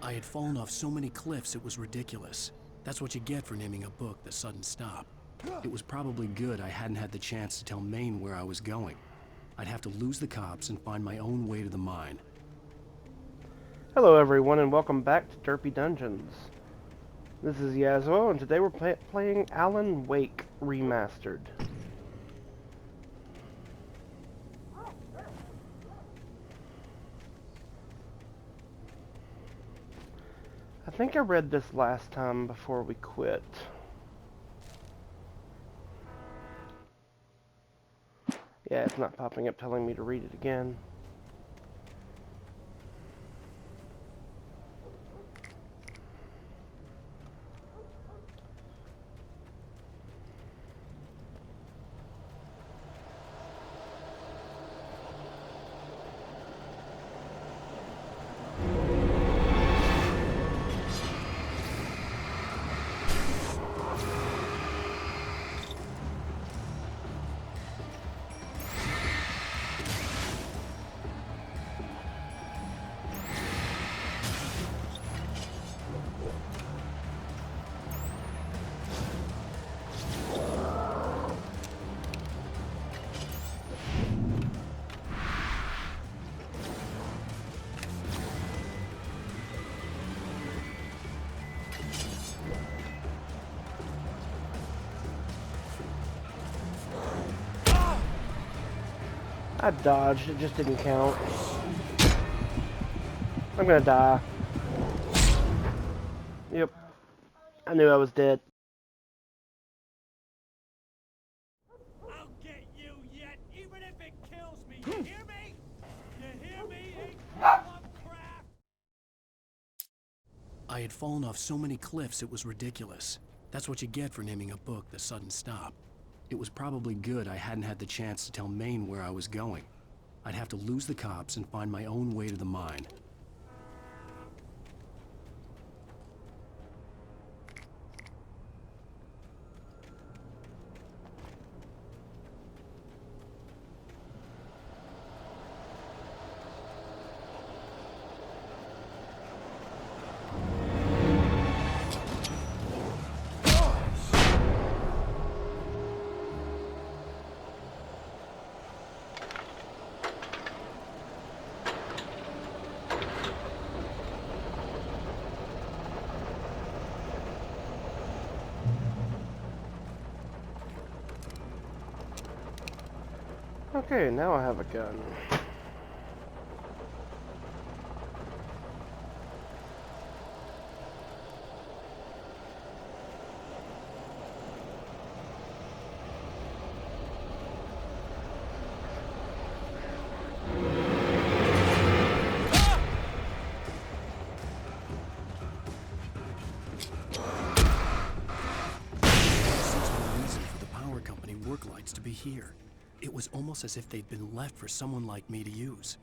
I had fallen off so many cliffs it was ridiculous. That's what you get for naming a book The Sudden Stop. It was probably good I hadn't had the chance to tell Maine where I was going. I'd have to lose the cops and find my own way to the mine. Hello everyone and welcome back to Derpy Dungeons. This is Yazwo and today we're playing Alan Wake Remastered. I think I read this last time before we quit. Yeah, it's not popping up telling me to read it again. I dodged, it just didn't count. I'm gonna die. Yep, I knew I was dead. I'll get you yet, even if it kills me. You hear me? You hear me, Lovecraft? I had fallen off so many cliffs it was ridiculous. That's what you get for naming a book The Sudden Stop. It was probably good I hadn't had the chance to tell Maine where I was going. I'd have to lose the cops and find my own way to the mine. Okay, now I have a gun. Work lights to be here. It was almost as if they'd been left for someone like me to use.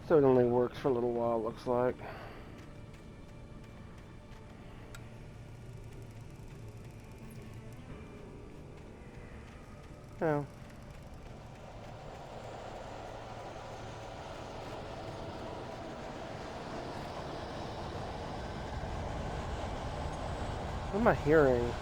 So it only works for a little while, looks like. Oh. What am I hearing?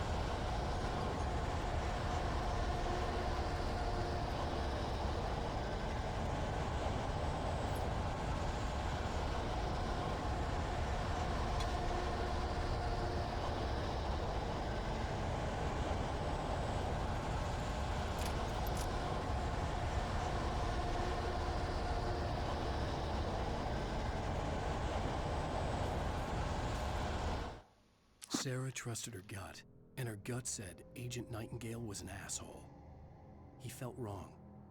Sarah trusted her gut, and her gut said Agent Nightingale was an asshole. He felt wrong,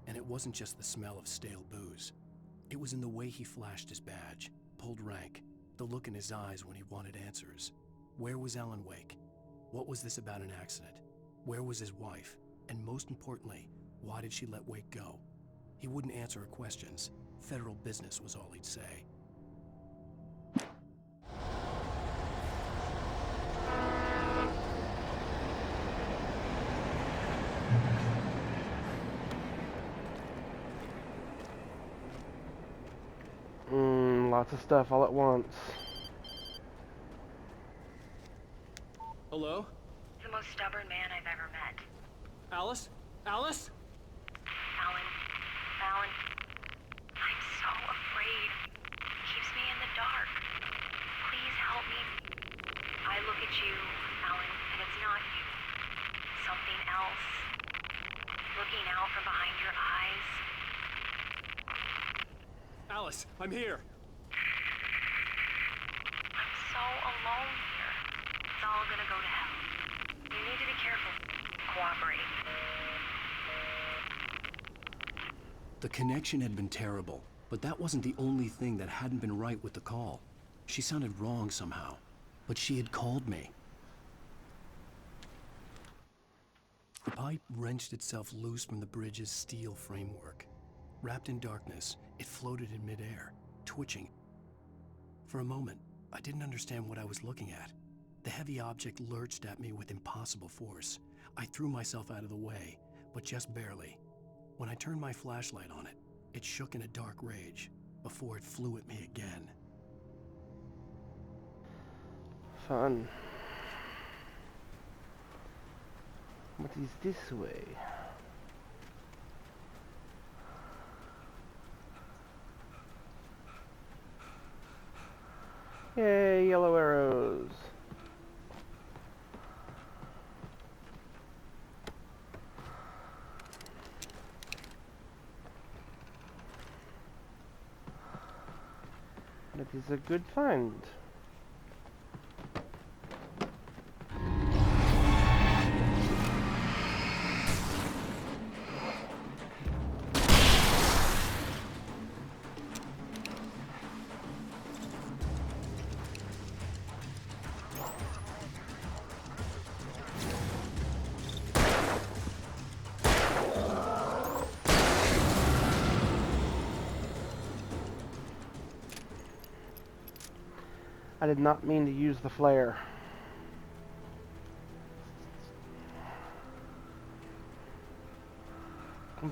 and it wasn't just the smell of stale booze. It was in the way he flashed his badge, pulled rank, the look in his eyes when he wanted answers. Where was Alan Wake? What was this about an accident? Where was his wife? And most importantly, why did she let Wake go? He wouldn't answer her questions. Federal business was all he'd say. Lots of stuff all at once. Hello? The most stubborn man I've ever met. Alice? Alice? Alan, I'm so afraid. He keeps me in the dark. Please help me. I look at you, Alan, and it's not you. Something else. Looking out from behind your eyes. Alice, I'm here. I'm so alone here. It's all gonna go to hell. You need to be careful. Cooperate. The connection had been terrible, but that wasn't the only thing that hadn't been right with the call. She sounded wrong somehow, but she had called me. The pipe wrenched itself loose from the bridge's steel framework. Wrapped in darkness, it floated in midair, twitching. For a moment, I didn't understand what I was looking at. The heavy object lurched at me with impossible force. I threw myself out of the way, but just barely. When I turned my flashlight on it, it shook in a dark rage before it flew at me again. Fun. What is this way? Yay, yellow arrows. That is a good find. I did not mean to use the flare.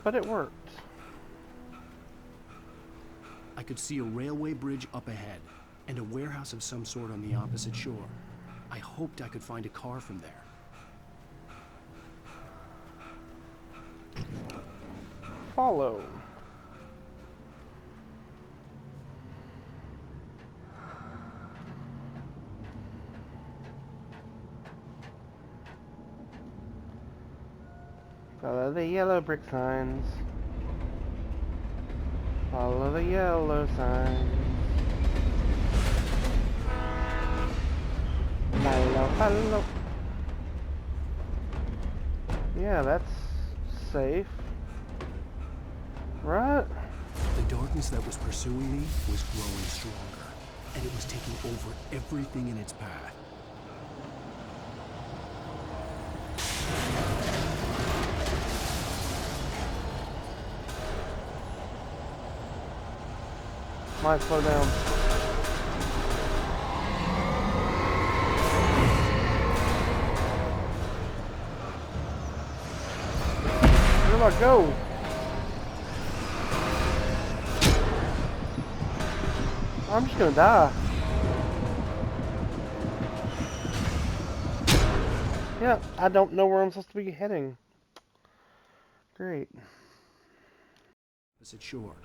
But it worked. I could see a railway bridge up ahead, and a warehouse of some sort on the opposite shore. I hoped I could find a car from there. Follow. Follow the yellow brick signs. Follow the yellow signs. Follow. Yeah, that's safe. Right? The darkness that was pursuing me was growing stronger, and it was taking over everything in its path. Might slow down. do I go? I'm just gonna die. Yeah, I don't know where I'm supposed to be heading. Great. Opposite shore.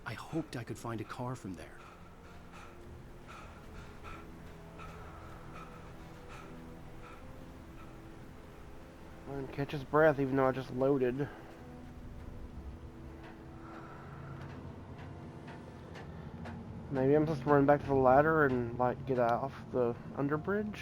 I hoped I could find a car from there. I didn't catch his breath even though I just loaded. Maybe I'm supposed to run back to the ladder and, like, get off the underbridge?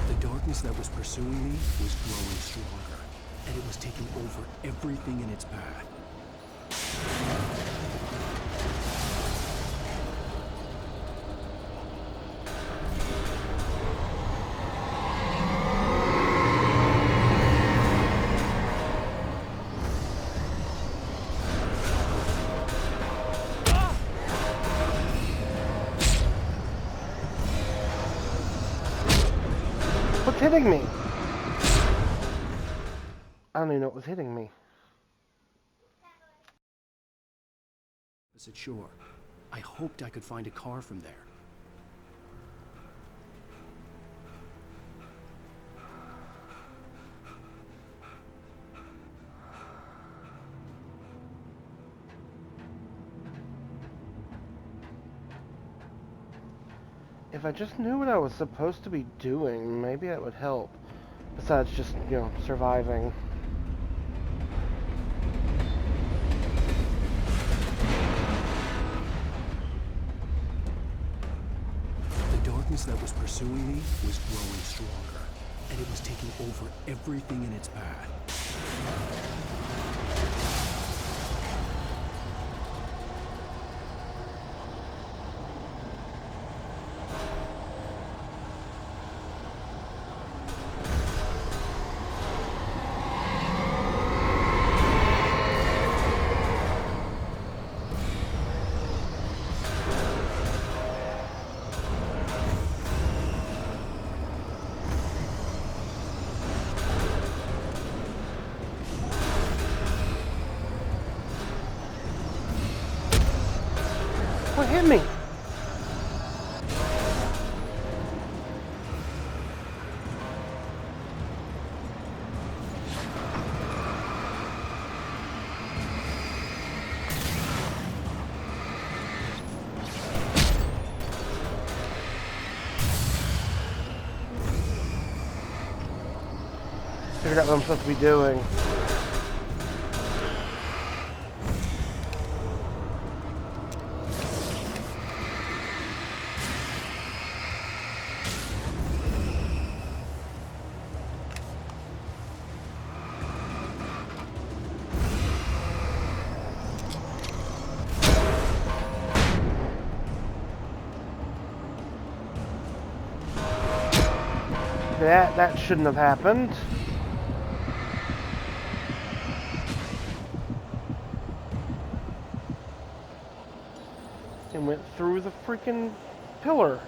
The darkness that was pursuing me was growing stronger, and it was taking over everything in its path. What's hitting me? I don't even know what was hitting me. Opposite shore. I hoped I could find a car from there. If I just knew what I was supposed to be doing, maybe that would help. Besides just, surviving. The darkness that was pursuing me was growing stronger, and it was taking over everything in its path. What hit me? Figured out what I'm supposed to be doing. That shouldn't have happened. And went through the freaking pillar.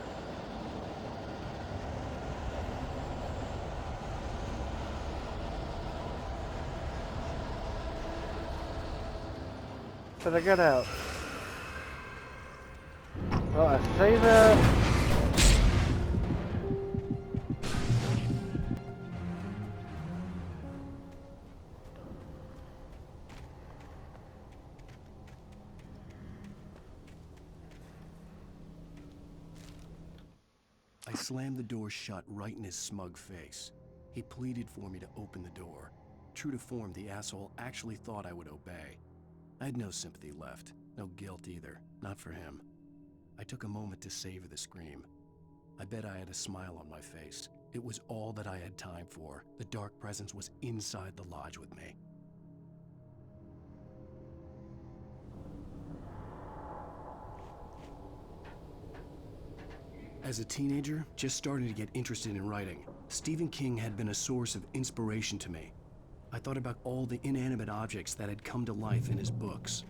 But I got out. Well, I say that. I slammed the door shut right in his smug face. He pleaded for me to open the door. True to form, the asshole actually thought I would obey. I had no sympathy left, no guilt either, not for him. I took a moment to savor the scream. I bet I had a smile on my face. It was all that I had time for. The dark presence was inside the lodge with me. As a teenager, just starting to get interested in writing, Stephen King had been a source of inspiration to me. I thought about all the inanimate objects that had come to life in his books.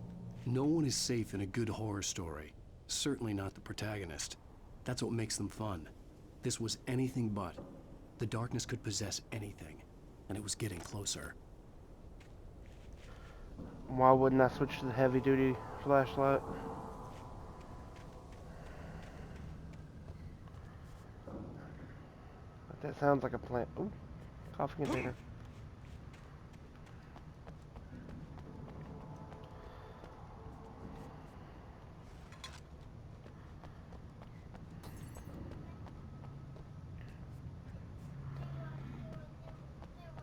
No one is safe in a good horror story. Certainly not the protagonist. That's what makes them fun. This was anything but. The darkness could possess anything, and it was getting closer. Why wouldn't I switch to the heavy-duty flashlight? That sounds like a plant. Ooh, coffee container.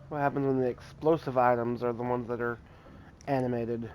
What happens when the explosive items are the ones that are animated?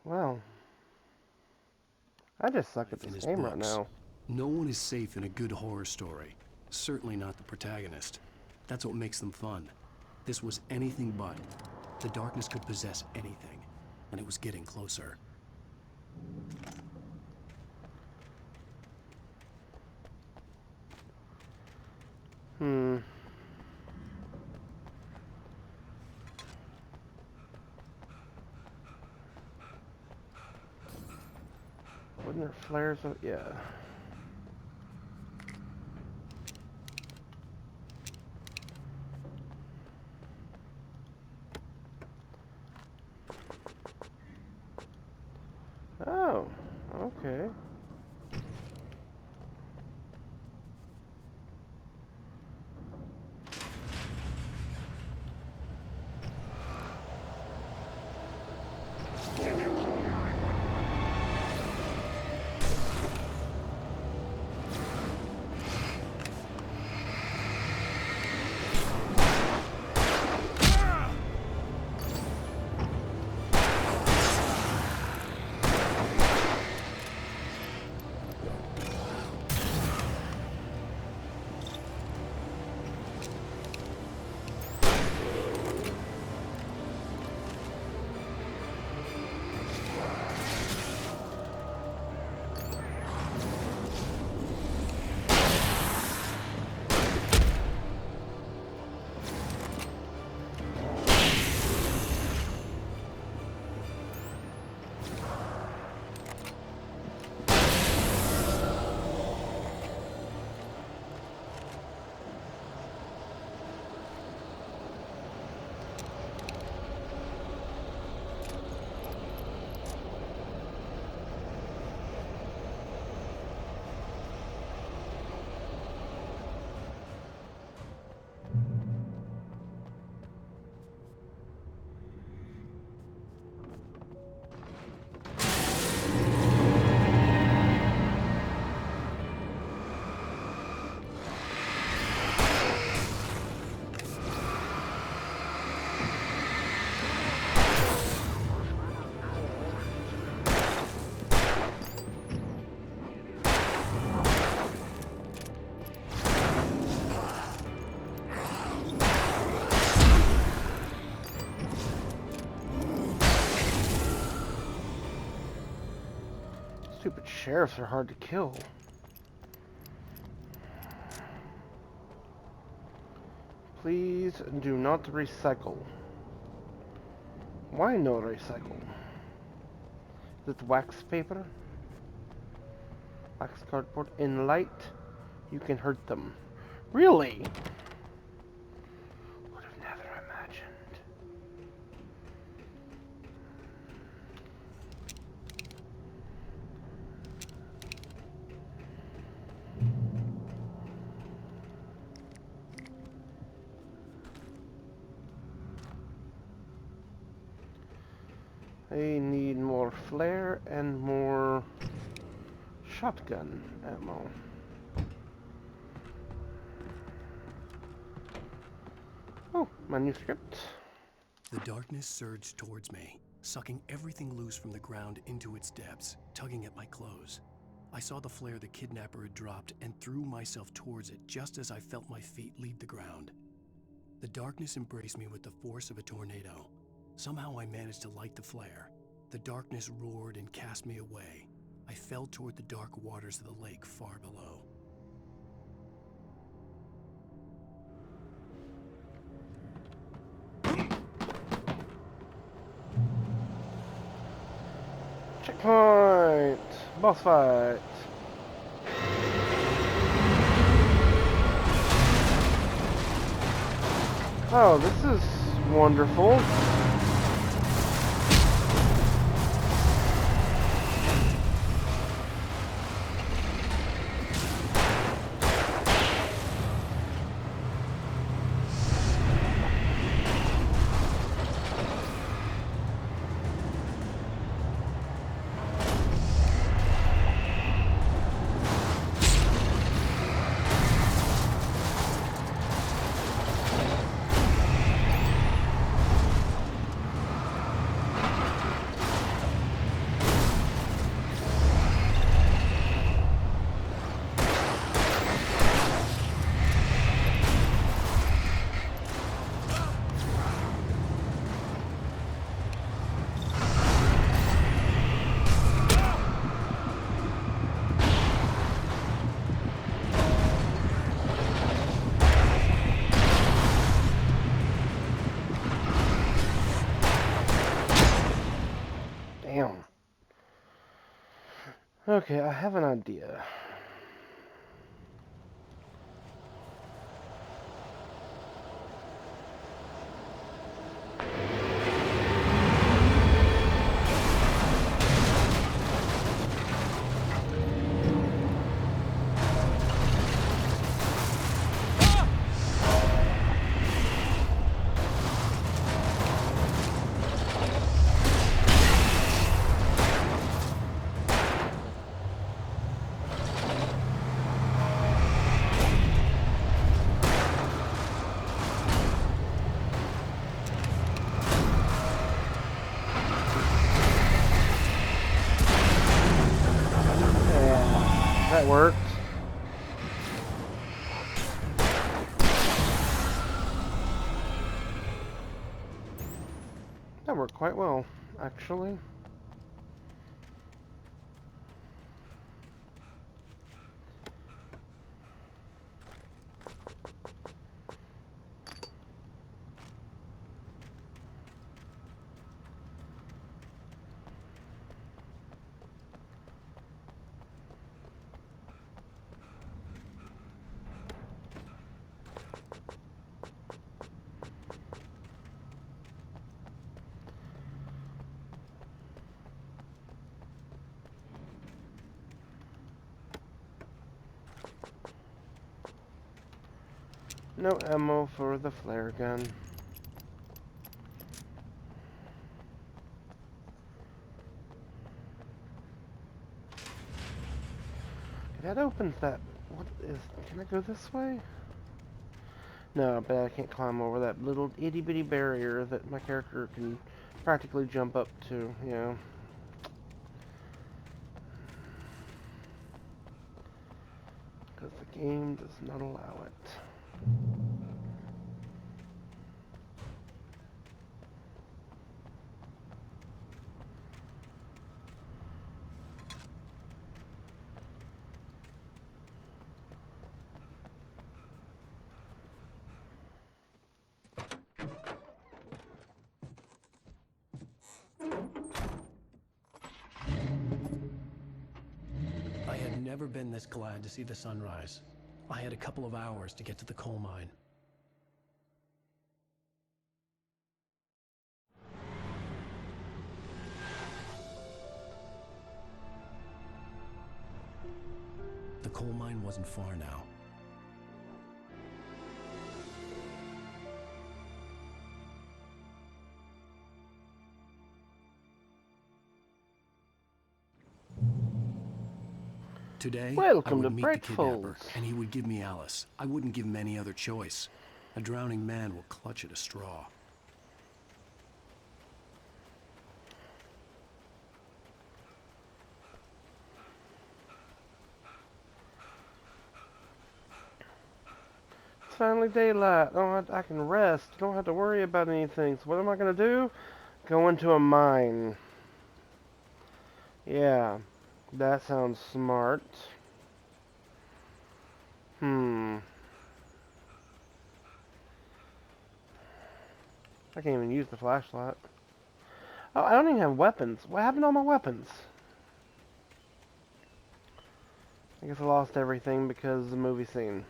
Well, I just suck at In this his game right books. now. No one is safe in a good horror story. Certainly not the protagonist. That's what makes them fun. This was anything but. The darkness could possess anything, and it was getting closer. Hmm. Wasn't there flares? Yeah. Oh, okay. Stupid sheriffs are hard to kill. Please do not recycle. Why no recycle? Is it wax paper? Wax cardboard. In light, you can hurt them. Really? Would have never imagined. flare and more shotgun ammo. Oh, manuscript. The darkness surged towards me, sucking everything loose from the ground into its depths, tugging at my clothes. I saw the flare the kidnapper had dropped and threw myself towards it just as I felt my feet leave the ground. The darkness embraced me with the force of a tornado. Somehow I managed to light the flare. The darkness roared and cast me away. I fell toward the dark waters of the lake far below. Checkpoint! Boss fight! Oh, this is wonderful. Damn. Okay, I have an idea. That worked. That worked quite well, actually. No ammo for the flare gun. That opens that. What is. Can I go this way? No, I bet I can't climb over that little itty bitty barrier that my character can practically jump up to, you know. Because the game does not allow it. I had never been this glad to see the sunrise. I had a couple of hours to get to the coal mine. The coal mine wasn't far now. Today, I Welcome to would meet the kidnapper, breakfast. and he would give me Alice. I wouldn't give him any other choice. A drowning man will clutch at a straw. It's finally daylight. I can rest. Don't have to worry about anything. So what am I gonna do? Go into a mine. Yeah, that sounds smart. I can't even use the flashlight. Oh, I don't even have weapons. What happened to all my weapons? I guess I lost everything because of the movie scene.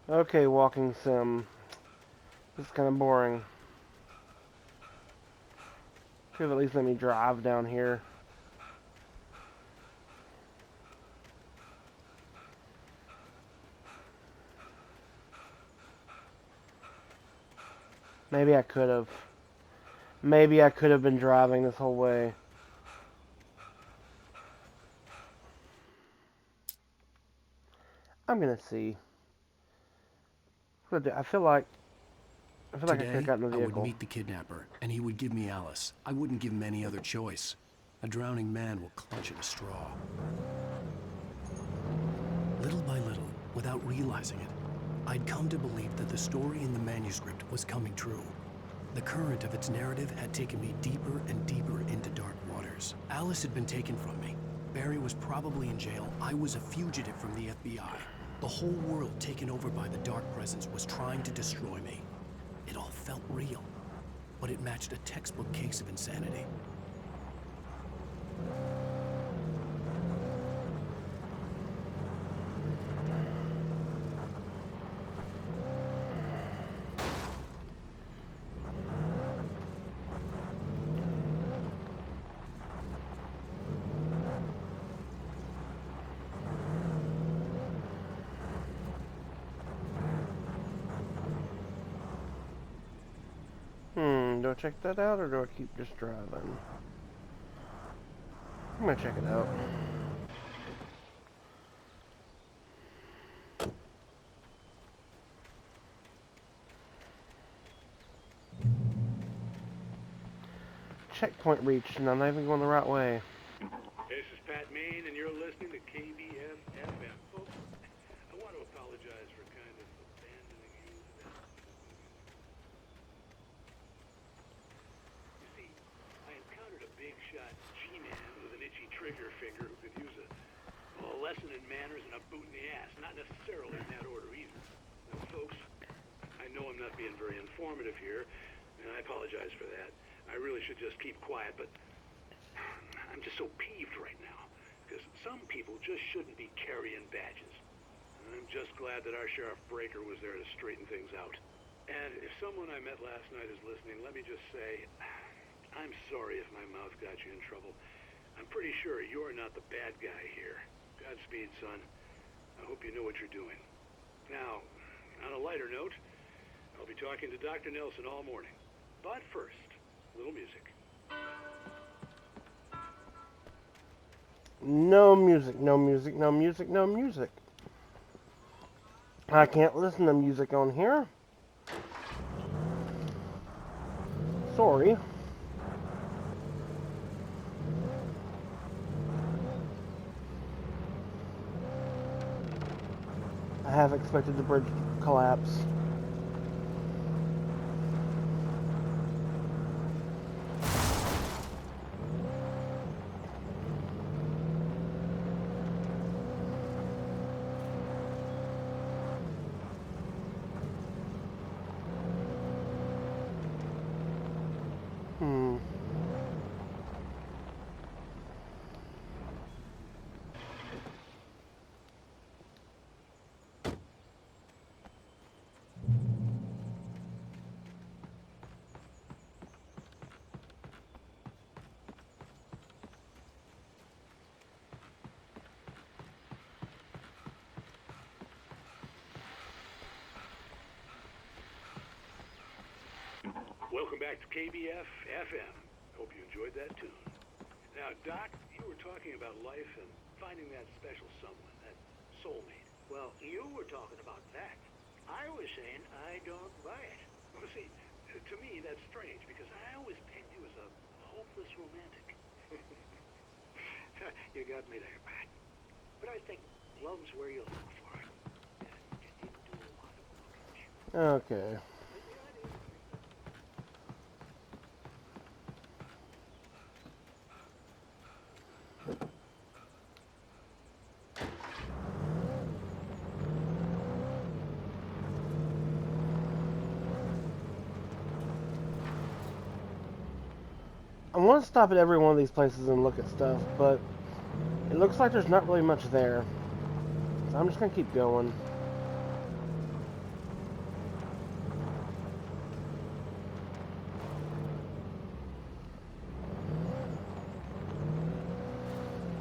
Okay, walking sim. This is kind of boring. Could have at least let me drive down here. Maybe I could have. Maybe I could have been driving this whole way. I'm gonna see. I feel like I could have Today, gotten the I would vehicle. meet the kidnapper, and he would give me Alice. I wouldn't give him any other choice. A drowning man will clutch at a straw. Little by little, without realizing it, I'd come to believe that the story in the manuscript was coming true. The current of its narrative had taken me deeper and deeper into dark waters. Alice had been taken from me. Barry was probably in jail. I was a fugitive from the FBI. The whole world taken over by the Dark Presence was trying to destroy me. It all felt real, but it matched a textbook case of insanity. Do I check that out or do I keep just driving? I'm gonna check it out. Checkpoint reached, and I'm not even going the right way. This is Pat Main, and you're listening to KBF-FM. Folks, I want to apologize for kind of abandoning you to that movie. You see, I encountered a big shot G-man with an itchy trigger finger who could use a lesson in manners and a boot in the ass. Not necessarily in that order either. Now, folks, I know I'm not being very informative here, and I apologize for that. I really should just keep quiet, but I'm just so peeved right now, because some people just shouldn't be carrying badges. And I'm just glad that our Sheriff Breaker was there to straighten things out. And if someone I met last night is listening, let me just say, I'm sorry if my mouth got you in trouble. I'm pretty sure you're not the bad guy here. Godspeed, son. I hope you know what you're doing. Now, on a lighter note, I'll be talking to Dr. Nelson all morning. But first, a little music. No music, no music, no music, no music. I can't listen to music on here. Sorry. I have expected the bridge to collapse. Welcome back to KBF FM. Hope you enjoyed that tune. Now, Doc, you were talking about life and finding that special someone, that soulmate. Well, you were talking about that. I was saying I don't buy it. Well, see, to me that's strange because I always pegged you as a hopeless romantic. You got me there, Pat. But I think love's where you look for it. And you didn't do a lot of looking. Okay. I want to stop at every one of these places and look at stuff, but it looks like there's not really much there. So I'm just going to keep going.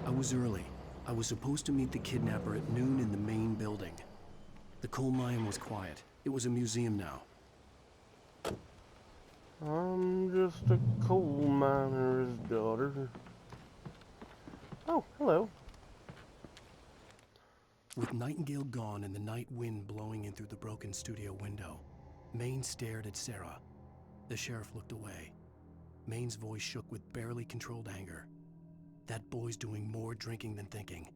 I was early. I was supposed to meet the kidnapper at noon in the main building. The coal mine was quiet. It was a museum now. I'm just a coal miner's daughter. Oh, hello. With Nightingale gone and the night wind blowing in through the broken studio window, Maine stared at Sarah. The sheriff looked away. Maine's voice shook with barely controlled anger. That boy's doing more drinking than thinking.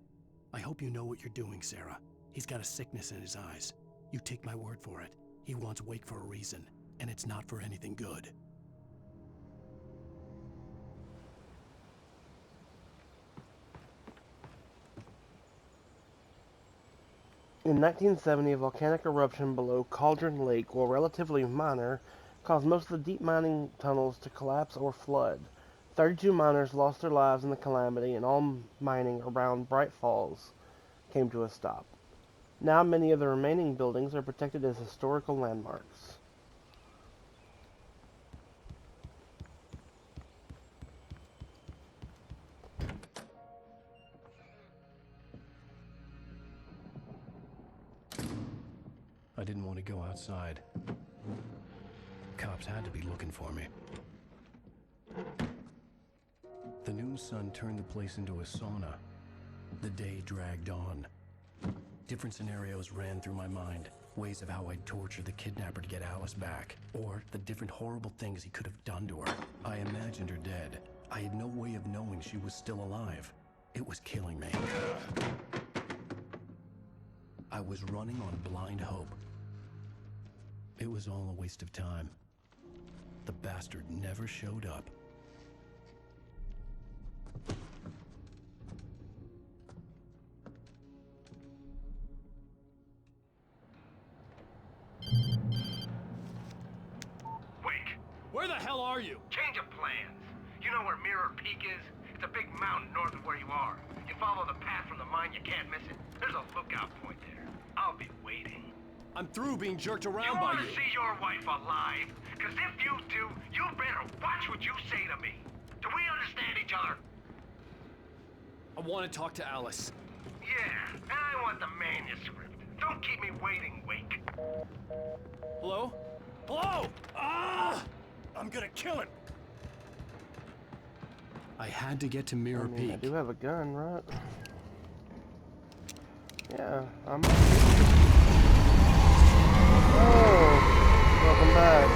I hope you know what you're doing, Sarah. He's got a sickness in his eyes. You take my word for it. He wants Wake for a reason, and it's not for anything good. In 1970, a volcanic eruption below Cauldron Lake, while relatively minor, caused most of the deep mining tunnels to collapse or flood. 32 miners lost their lives in the calamity, and all mining around Bright Falls came to a stop. Now many of the remaining buildings are protected as historical landmarks. I didn't want to go outside. Cops had to be looking for me. The noon sun turned the place into a sauna. The day dragged on. Different scenarios ran through my mind. Ways of how I'd torture the kidnapper to get Alice back. Or the different horrible things he could have done to her. I imagined her dead. I had no way of knowing she was still alive. It was killing me. I was running on blind hope. It was all a waste of time. The bastard never showed up. Wake, Where the hell are you? change of plans. You know where Mirror Peak is? It's a big mountain north of where you are. You follow the path from the mine, you can't miss it. There's a lookout point there. I'll be waiting. I'm through being jerked You around by want to you. see your wife alive? Because if you do, you better watch what you say to me. Do we understand each other? I want to talk to Alice. Yeah, and I want the manuscript. Don't keep me waiting, Wake. Hello? Hello? Ah! I'm gonna kill him. I had to get to Mirror I Peak. do have a gun, right? Yeah, I'm... Oh! Welcome back.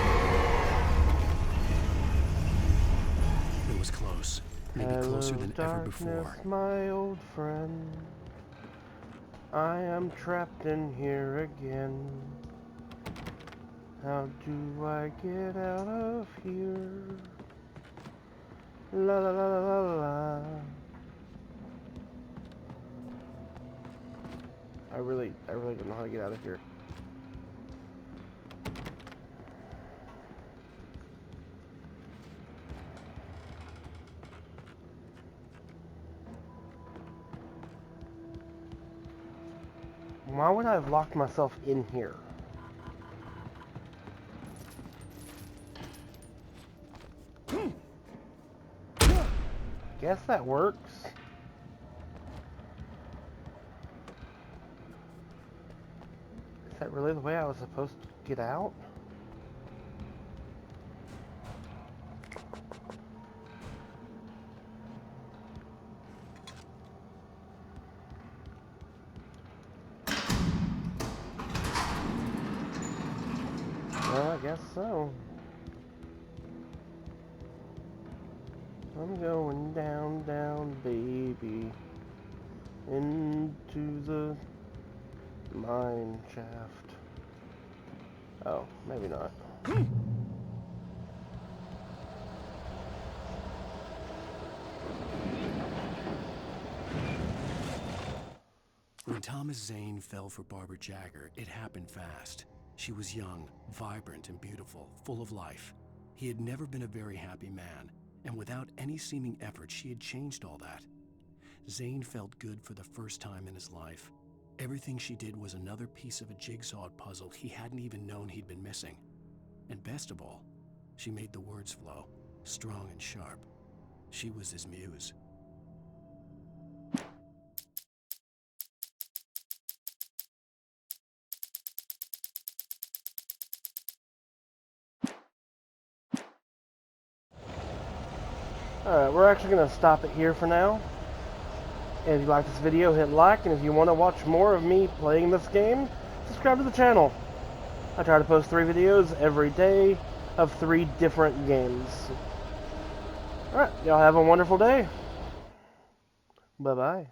It was close. Maybe closer than ever before. Darkness, my old friend. I am trapped in here again. How do I get out of here? La la la la la la. I really don't know how to get out of here. Why would I have locked myself in here? Guess that works. Is that really the way I was supposed to get out? guess so. I'm going down, down, baby, into the mine shaft. Oh, maybe not. When Thomas Zane fell for Barbara Jagger, it happened fast. She was young, vibrant, and beautiful, full of life. He had never been a very happy man, and without any seeming effort, she had changed all that. Zane felt good for the first time in his life. Everything she did was another piece of a jigsaw puzzle he hadn't even known he'd been missing. And best of all, she made the words flow, strong and sharp. She was his muse. Alright, we're actually going to stop it here for now. And if you like this video, hit like, and if you want to watch more of me playing this game, subscribe to the channel. I try to post 3 videos every day of 3 different games. Alright, y'all have a wonderful day. Bye-bye.